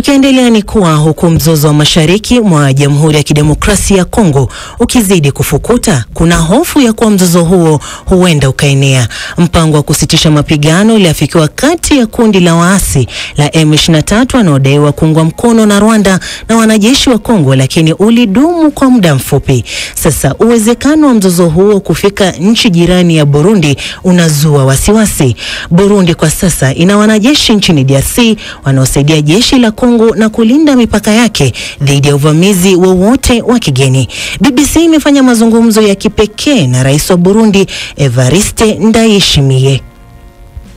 Tukiendelea ni kuwa huku mzozo wa mashariki mwa Jamhuri ya Kidemokrasia ya Kongo ukizidi kufukuta, kuna hofu ya kuwa mzozo huo huenda ukaenea. Mpango wa kusitisha mapigano uliafikiwa kati ya kundi la waasi la M23 wanaodaiwa kuungwa mkono na Rwanda na wanajeshi wa Kongo, lakini ulidumu kwa muda mfupi. Sasa uwezekano wa mzozo huo kufika nchi jirani ya Burundi unazua wasiwasi. Burundi kwa sasa ina wanajeshi nchini DRC wanaosaidia jeshi la Kongo na kulinda mipaka yake dhidi ya uvamizi wowote wa kigeni. BBC imefanya mazungumzo ya kipekee na Rais wa Burundi Evariste Ndayishimiye.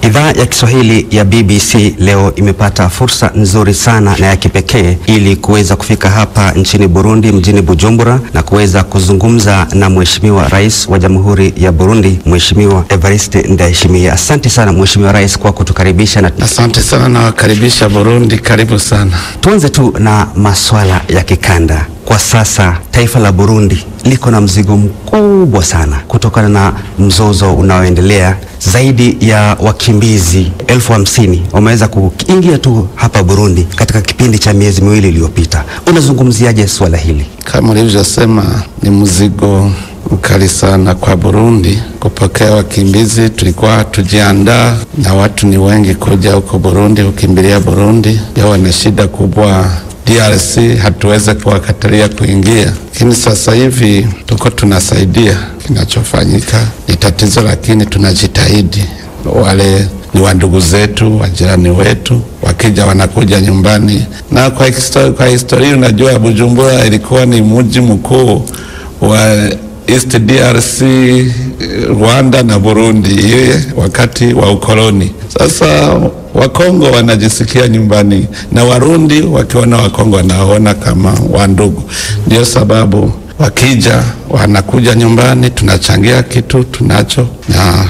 Idhaa ya Kiswahili ya BBC leo imepata fursa nzuri sana na ya kipekee ili kuweza kufika hapa nchini Burundi, mjini Bujumbura, na kuweza kuzungumza na Mheshimiwa Rais wa Jamhuri ya Burundi, Mheshimiwa Evariste Ndayishimiye. Asante sana Mheshimiwa Rais kwa kutukaribisha. Na asante sana na wakaribisha Burundi, karibu sana. Tuanze tu na masuala ya kikanda. Kwa sasa taifa la Burundi liko na mzigo mkubwa sana kutokana na mzozo unaoendelea. Zaidi ya wakimbizi 50,000 wameweza kuingia tu hapa Burundi katika kipindi cha miezi miwili iliyopita. Unazungumziaje swala hili? Kama ulivyosema, ni mzigo mkali sana kwa Burundi kupokea wakimbizi. Tulikuwa tujiandaa na watu ni wengi kuja huko Burundi, kukimbilia Burundi. Yao na shida kubwa DRC, hatuweze kuwakatalia kuingia. Lakini sasa hivi tuko tunasaidia. Kinachofanyika ni tatizo, lakini tunajitahidi. Wale ni wandugu zetu, wajirani wetu, wakija wanakuja nyumbani. Na kwa historia unajua Bujumbura ilikuwa ni mji mkuu wa East DRC, Rwanda na Burundi wakati wa ukoloni. Sasa Wakongo wanajisikia nyumbani na Warundi wakiona Wakongo wanaona kama wandugu. Ndio sababu wakija wanakuja nyumbani, tunachangia kitu tunacho na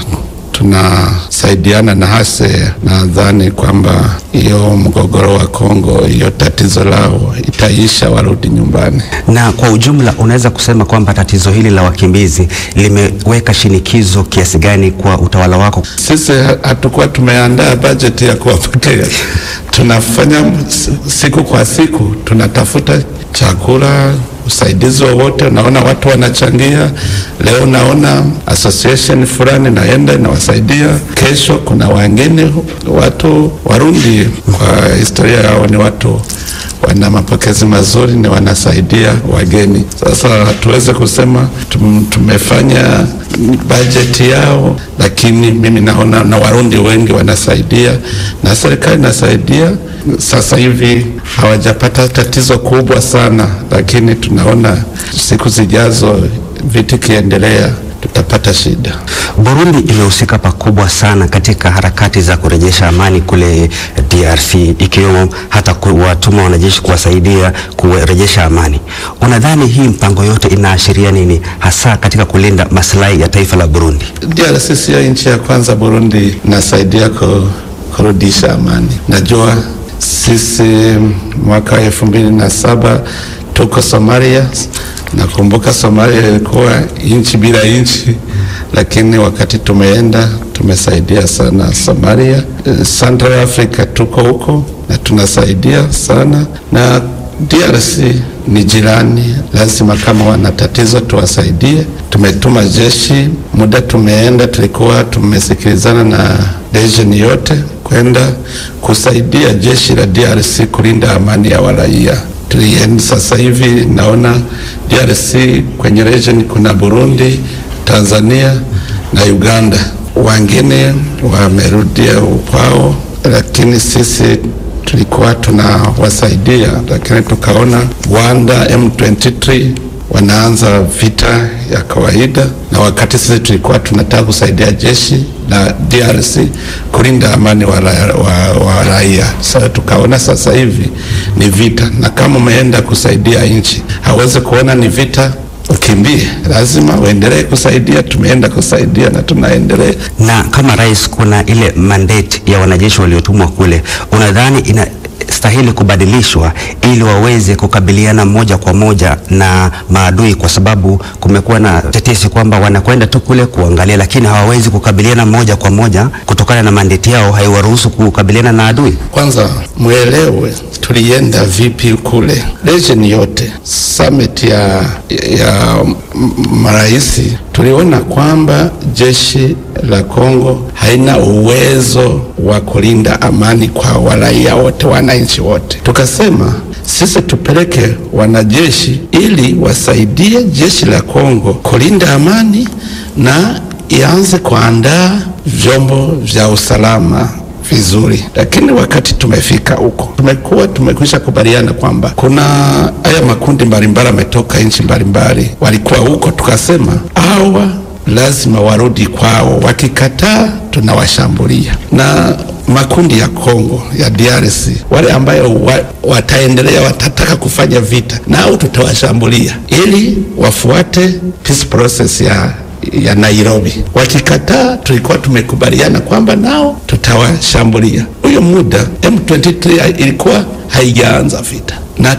tunasaidiana na hase. Nadhani kwamba hiyo mgogoro wa Kongo, hiyo tatizo lao itaisha, warudi nyumbani. Na kwa ujumla unaweza kusema kwamba tatizo hili la wakimbizi limeweka shinikizo kiasi gani kwa utawala wako? Sisi hatukuwa tumeandaa bajeti ya kuwapokea. Tunafanya siku kwa siku, tunatafuta chakula, usaidizi wowote. Naona watu wanachangia. Leo naona association fulani naenda na wasaidia. Kesho kuna wengine watu Warundi, kwa historia yao ni watu wana mapokezi mazuri, ni wanasaidia wageni. Sasa hatuweze kusema tumefanya bajeti yao, lakini mimi naona na Warundi wengi wanasaidia na serikali inasaidia. Sasa hivi hawajapata tatizo kubwa sana, lakini tunaona siku zijazo vitu kiendelea tutapata shida. Burundi imehusika pakubwa sana katika harakati za kurejesha amani kule DRC, ikiwemo hata kuwatuma wanajeshi kuwasaidia kurejesha amani. Unadhani hii mpango yote inaashiria nini hasa katika kulinda maslahi ya taifa la Burundi? DRC sio nchi ya kwanza Burundi nasaidia kurudisha amani. Najua sisi mwaka 2007 tuko Somalia. Nakumbuka Somalia ilikuwa nchi bila nchi, lakini wakati tumeenda tumesaidia sana Somalia. Central Africa tuko huko na tunasaidia sana, na DRC ni jirani, lazima kama wana tatizo tuwasaidie. Tumetuma jeshi, muda tumeenda tulikuwa tumesikilizana na region yote kwenda kusaidia jeshi la DRC kulinda amani ya raia. Sasa hivi naona DRC kwenye region kuna Burundi, Tanzania na Uganda. Wengine wamerudia kwao, lakini sisi tulikuwa tunawasaidia, lakini tukaona Rwanda M23 wanaanza vita ya kawaida, na wakati sisi tulikuwa tunataka kusaidia jeshi la DRC kulinda amani wa raia. Sasa tukaona sasa hivi ni vita, na kama umeenda kusaidia nchi hawezi kuona ni vita ukimbie, lazima uendelee kusaidia. Tumeenda kusaidia na tunaendelea. Na kama rais, kuna ile mandate ya wanajeshi waliotumwa kule, unadhani stahili kubadilishwa ili waweze kukabiliana moja kwa moja na maadui, kwa sababu kumekuwa na tetesi kwamba wanakwenda tu kule kuangalia, lakini hawawezi kukabiliana moja kwa moja kutokana na mandate yao haiwaruhusu kukabiliana na adui. Kwanza mwelewe tulienda vipi kule, region yote, summit ya maraisi, tuliona kwamba jeshi la Kongo haina uwezo wa kulinda amani kwa raia wote, wananchi wote. Tukasema sisi tupeleke wanajeshi ili wasaidie jeshi la Kongo kulinda amani na ianze kuandaa vyombo vya usalama vizuri. Lakini wakati tumefika huko, tumekwisha kubaliana kwamba kuna haya makundi mbalimbali ametoka nchi mbalimbali walikuwa huko. Tukasema hawa lazima warudi kwao, wakikataa tunawashambulia. Na makundi ya Kongo ya DRC wale ambayo wataendelea watataka kufanya vita, nao tutawashambulia ili wafuate peace process ya Nairobi. Wakikataa, tulikuwa tumekubaliana kwamba nao tutawashambulia. Huyo muda M23 ilikuwa haijaanza vita, na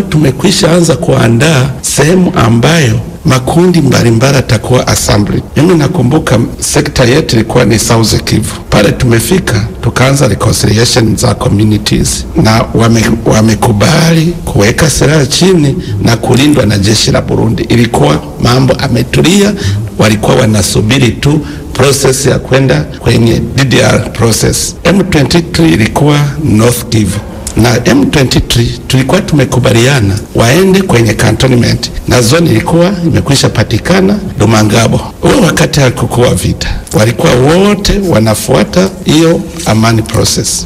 tumekwisha anza kuandaa sehemu ambayo makundi mbalimbali atakuwa assembly. Mimi nakumbuka sekta yetu ilikuwa ni South Kivu. Pale tumefika tukaanza reconciliation za communities, na wamekubali kuweka silaha chini na kulindwa na jeshi la Burundi. Ilikuwa mambo ametulia, walikuwa wanasubiri tu process ya kwenda kwenye DDR process. M23 ilikuwa North Kivu na M23 tulikuwa tumekubaliana waende kwenye cantonment, na zone ilikuwa imekwisha patikana Rumangabo. Huo wakati hakukuwa vita, walikuwa wote wanafuata hiyo amani process.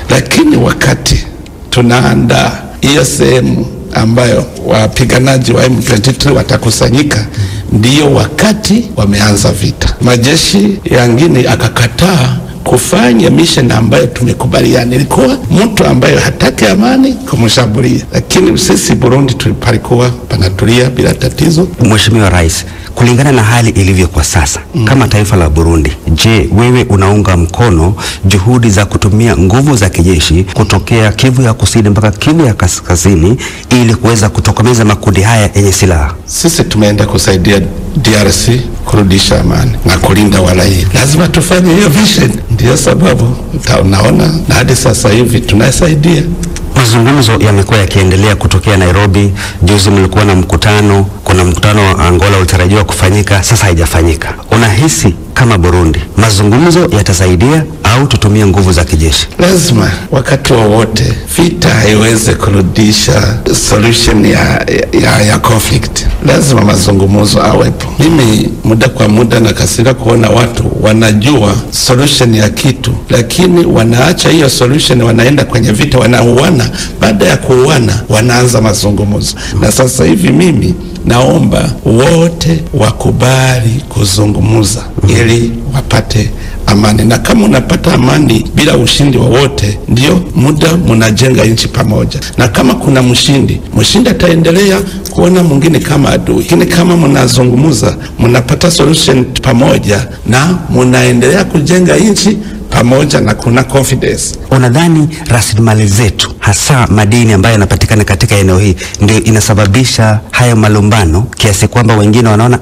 Lakini wakati tunaandaa hiyo sehemu ambayo wapiganaji wa M23 watakusanyika, ndiyo wakati wameanza vita. Majeshi yangine akakataa kufanya mission ambayo tumekubaliana. Ilikuwa mtu ambaye hataki amani kumshambulia, lakini sisi Burundi tulipalikuwa panatulia bila tatizo. Mheshimiwa Rais, kulingana na hali ilivyo kwa sasa, kama taifa la Burundi, je, wewe unaunga mkono juhudi za kutumia nguvu za kijeshi kutokea Kivu ya Kusini mpaka Kivu ya Kaskazini ili kuweza kutokomeza makundi haya yenye silaha? Sisi tumeenda kusaidia DRC kurudisha amani na kulinda walahi. Lazima tufanye hiyo vision. Ndio sababu utaona na hadi sasa hivi tunasaidia. Mazungumzo yamekuwa yakiendelea kutokea Nairobi. Juzi mlikuwa na mkutano, kuna mkutano wa Angola ulitarajiwa kufanyika, sasa haijafanyika. Unahisi kama Burundi mazungumzo yatasaidia au tutumie nguvu za kijeshi? Lazima wakati wowote vita haiweze kurudisha solution ya conflict. Lazima mazungumzo awepo. Mimi muda kwa muda nakasirika kuona watu wanajua solution ya kitu, lakini wanaacha hiyo solution, wanaenda kwenye vita, wanauana. Baada ya kuuana wanaanza mazungumzo. Na sasa hivi mimi naomba wote wakubali kuzungumza ili wapate amani. Na kama unapata amani bila ushindi wowote, ndio muda mnajenga nchi pamoja. Na kama kuna mshindi ataendelea kuona mwingine kama adui. Lakini kama mnazungumza, mnapata solution pamoja na mnaendelea kujenga nchi pamoja na kuna confidence. Unadhani rasilimali zetu hasa madini ambayo yanapatikana katika eneo hii ndio inasababisha haya malumbano kiasi kwamba wengine wanaona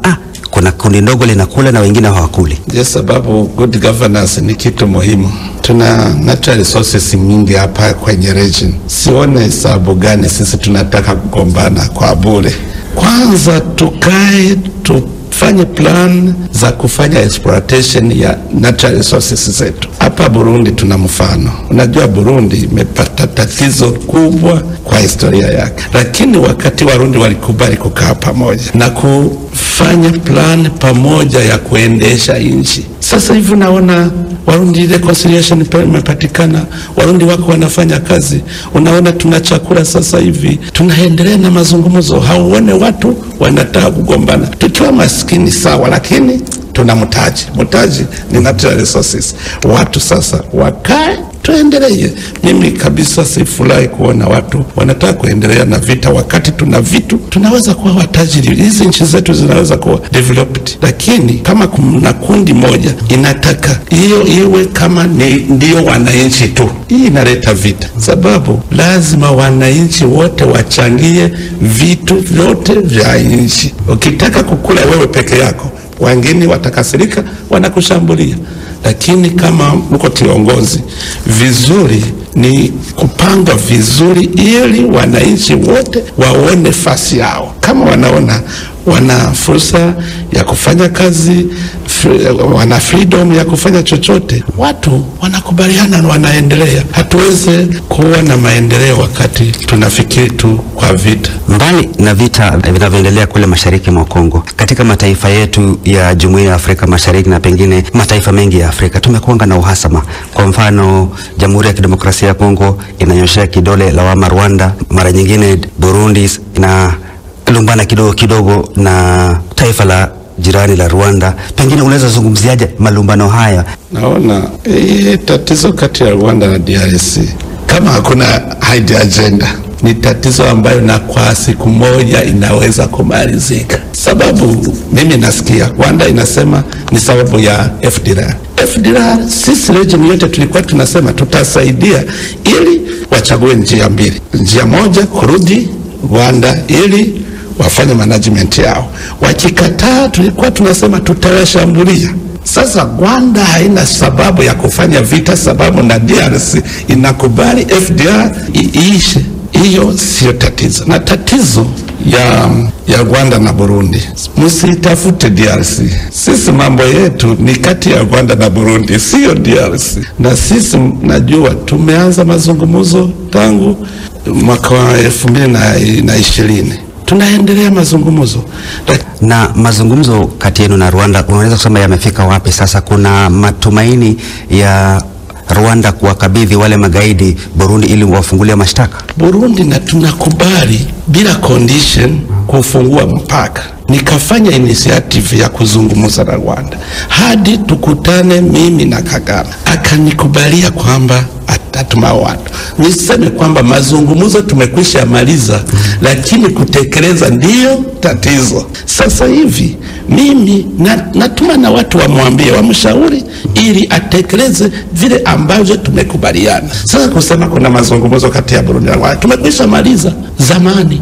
kuna kundi ndogo linakula na wengine hawakuli? Ndio sababu good governance ni kitu muhimu. Tuna natural resources nyingi hapa kwenye region. Sione sababu gani sisi tunataka kugombana kwa bure. Kwanza tukae tufanye plan za kufanya exploitation ya natural resources zetu. Hapa Burundi tuna mfano. Unajua Burundi imepata tatizo kubwa kwa historia yake, lakini wakati Warundi walikubali kukaa pamoja na kufanya plan pamoja ya kuendesha nchi. Sasa hivi naona Warundi reconciliation imepatikana, Warundi wako wanafanya kazi. Unaona tuna chakula sasa hivi, tunaendelea na mazungumzo. Hauone watu wanataka kugombana. Tukiwa maskini sawa, lakini tuna mtaji ni natural resources. Watu sasa wakae tuendelee. Mimi kabisa sifurahi kuona watu wanataka kuendelea na vita wakati tuna vitu tunaweza kuwa watajiri. Hizi nchi zetu zinaweza kuwa developed, lakini kama kuna kundi moja inataka hiyo iwe kama ndio wananchi tu, hii inaleta vita, sababu lazima wananchi wote wachangie vitu vyote vya nchi. Ukitaka kukula wewe peke yako, wengine watakasirika, wanakushambulia. Lakini kama mko kiongozi vizuri, ni kupanga vizuri ili wananchi wote waone nafasi yao. Kama wanaona wana fursa ya kufanya kazi, wana freedom ya kufanya chochote, watu wanakubaliana na wanaendelea. Hatuweze kuwa na maendeleo wakati tunafikiri tu kwa vita. Mbali na vita vinavyoendelea kule mashariki mwa Kongo, katika mataifa yetu ya Jumuiya ya Afrika Mashariki na pengine mataifa mengi ya Afrika tumekuanga na uhasama. Kwa mfano, Jamhuri ya Kidemokrasia ya Kongo inanyoshea kidole lawama Rwanda, mara nyingine Burundi na lumbana kidogo na taifa la jirani la Rwanda. Pengine unaweza zungumziaje malumbano haya? Naona tatizo kati ya Rwanda na DRC, kama hakuna hide agenda, ni tatizo ambayo na kwa siku moja inaweza kumalizika. Sababu mimi nasikia Rwanda inasema ni sababu ya FDLR. Sisi region yote tulikuwa tunasema tutasaidia ili wachague njia mbili. Njia moja kurudi Rwanda ili wafanye management yao. Wakikataa tulikuwa tunasema tutawashambulia. Sasa Rwanda haina sababu ya kufanya vita, sababu na DRC inakubali FDR iishe. Hiyo sio tatizo. Na tatizo ya Rwanda na Burundi, msitafute DRC. Sisi mambo yetu ni kati ya Rwanda na Burundi, sio DRC. Na sisi najua tumeanza mazungumzo tangu mwaka wa 2020. Tunaendelea mazungumzo. Na mazungumzo kati yenu na Rwanda, unaweza kusema yamefika wapi sasa? Kuna matumaini ya Rwanda kuwakabidhi wale magaidi Burundi ili wafungulie mashtaka? Burundi na tunakubali bila condition kufungua mpaka. Nikafanya initiative ya kuzungumza na Rwanda hadi tukutane mimi na Kagame, akanikubalia kwamba atatuma watu. Niseme kwamba mazungumzo tumekwisha maliza, lakini kutekeleza ndio tatizo. Sasa hivi mimi natuma na watu wamwambie, wamshauri ili atekeleze vile ambavyo tumekubaliana. Sasa kusema kuna mazungumzo kati ya Burundi na Rwanda tumekwisha maliza zamani.